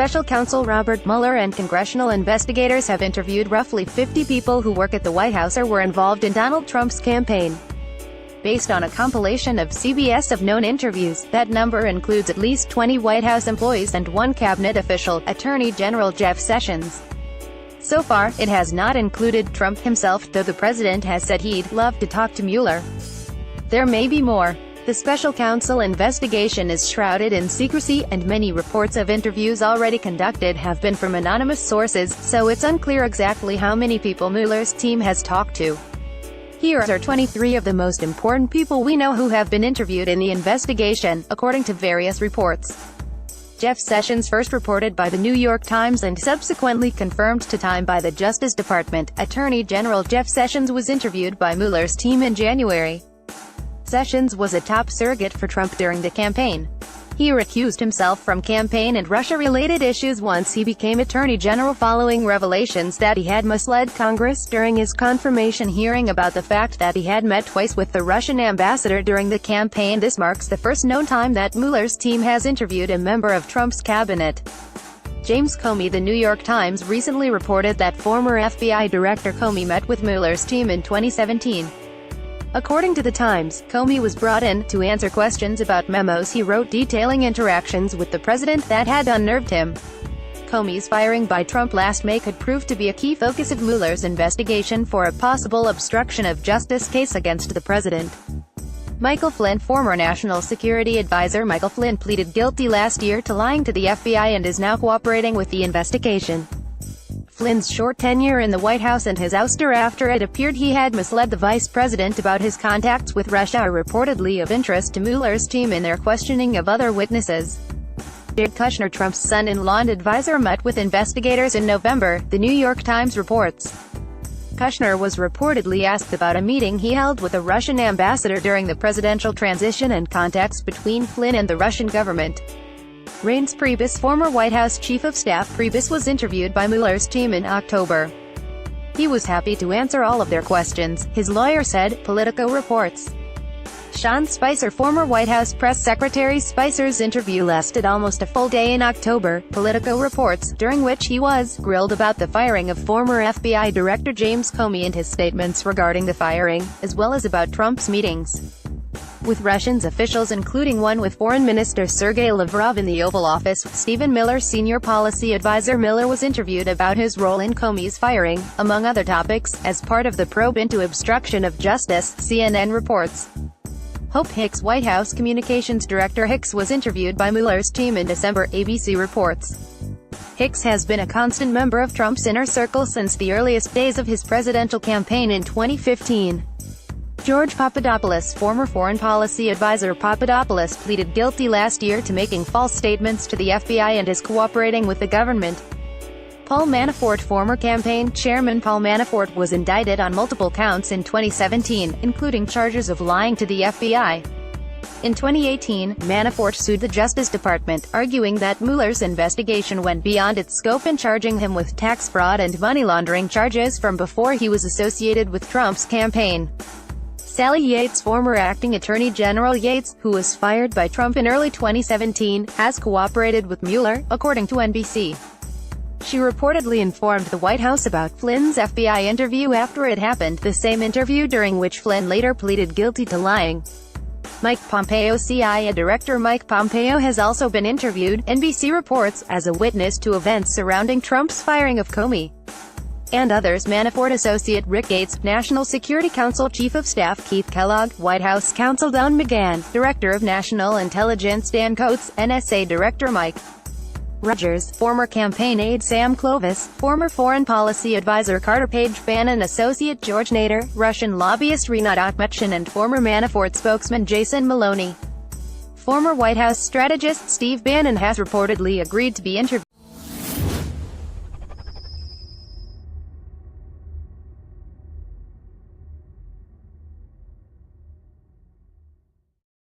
Special Counsel Robert Mueller and congressional investigators have interviewed roughly 50 people who work at the White House or were involved in Donald Trump's campaign. Based on a compilation of CBS of known interviews, that number includes at least 20 White House employees and one cabinet official, Attorney General Jeff Sessions. So far, it has not included Trump himself, though the president has said he'd love to talk to Mueller. There may be more. The special counsel investigation is shrouded in secrecy, and many reports of interviews already conducted have been from anonymous sources, so it's unclear exactly how many people Mueller's team has talked to. Here are 23 of the most important people we know who have been interviewed in the investigation, according to various reports. Jeff Sessions, first reported by the New York Times and subsequently confirmed to Time by the Justice Department. Attorney General Jeff Sessions was interviewed by Mueller's team in January. Sessions was a top surrogate for Trump during the campaign. He recused himself from campaign and Russia-related issues once he became Attorney General following revelations that he had misled Congress during his confirmation hearing about the fact that he had met twice with the Russian ambassador during the campaign. This marks the first known time that Mueller's team has interviewed a member of Trump's cabinet. James Comey. The New York Times recently reported that former FBI Director Comey met with Mueller's team in 2017. According to the Times, Comey was brought in to answer questions about memos he wrote detailing interactions with the president that had unnerved him. Comey's firing by Trump last May could prove to be a key focus of Mueller's investigation for a possible obstruction of justice case against the president. Michael Flynn. Former National Security Advisor Michael Flynn pleaded guilty last year to lying to the FBI and is now cooperating with the investigation. Flynn's short tenure in the White House and his ouster after it appeared he had misled the vice president about his contacts with Russia are reportedly of interest to Mueller's team in their questioning of other witnesses. Jared Kushner, Trump's son-in-law and advisor, met with investigators in November, the New York Times reports. Kushner was reportedly asked about a meeting he held with a Russian ambassador during the presidential transition and contacts between Flynn and the Russian government. Reince Priebus. Former White House Chief of Staff Priebus was interviewed by Mueller's team in October. He was happy to answer all of their questions, his lawyer said, Politico reports. Sean Spicer. Former White House Press Secretary Spicer's interview lasted almost a full day in October, Politico reports, during which he was grilled about the firing of former FBI Director James Comey and his statements regarding the firing, as well as about Trump's meetings with Russian officials, including one with Foreign Minister Sergei Lavrov in the Oval Office. Stephen Miller, senior policy advisor. Miller was interviewed about his role in Comey's firing, among other topics, as part of the probe into obstruction of justice, CNN reports. Hope Hicks. White House Communications Director Hicks was interviewed by Mueller's team in December, ABC reports. Hicks has been a constant member of Trump's inner circle since the earliest days of his presidential campaign in 2015. George Papadopoulos. Former foreign policy advisor Papadopoulos pleaded guilty last year to making false statements to the FBI and is cooperating with the government. Paul Manafort. Former campaign chairman Paul Manafort was indicted on multiple counts in 2017, including charges of lying to the FBI. In 2018, Manafort sued the Justice Department, arguing that Mueller's investigation went beyond its scope and charging him with tax fraud and money laundering charges from before he was associated with Trump's campaign. Sally Yates. Former acting Attorney General Yates, who was fired by Trump in early 2017, has cooperated with Mueller, according to NBC. She reportedly informed the White House about Flynn's FBI interview after it happened, the same interview during which Flynn later pleaded guilty to lying. Mike Pompeo. CIA Director Mike Pompeo has also been interviewed, NBC reports, as a witness to events surrounding Trump's firing of Comey and others. Manafort associate Rick Gates, National Security Council Chief of Staff Keith Kellogg, White House counsel Don McGahn, Director of National Intelligence Dan Coats, NSA Director Mike Rogers, former campaign aide Sam Clovis, former foreign policy advisor Carter Page Bannon, associate George Nader, Russian lobbyist Rinat Akhmetshin, and former Manafort spokesman Jason Maloney. Former White House strategist Steve Bannon has reportedly agreed to be interviewed.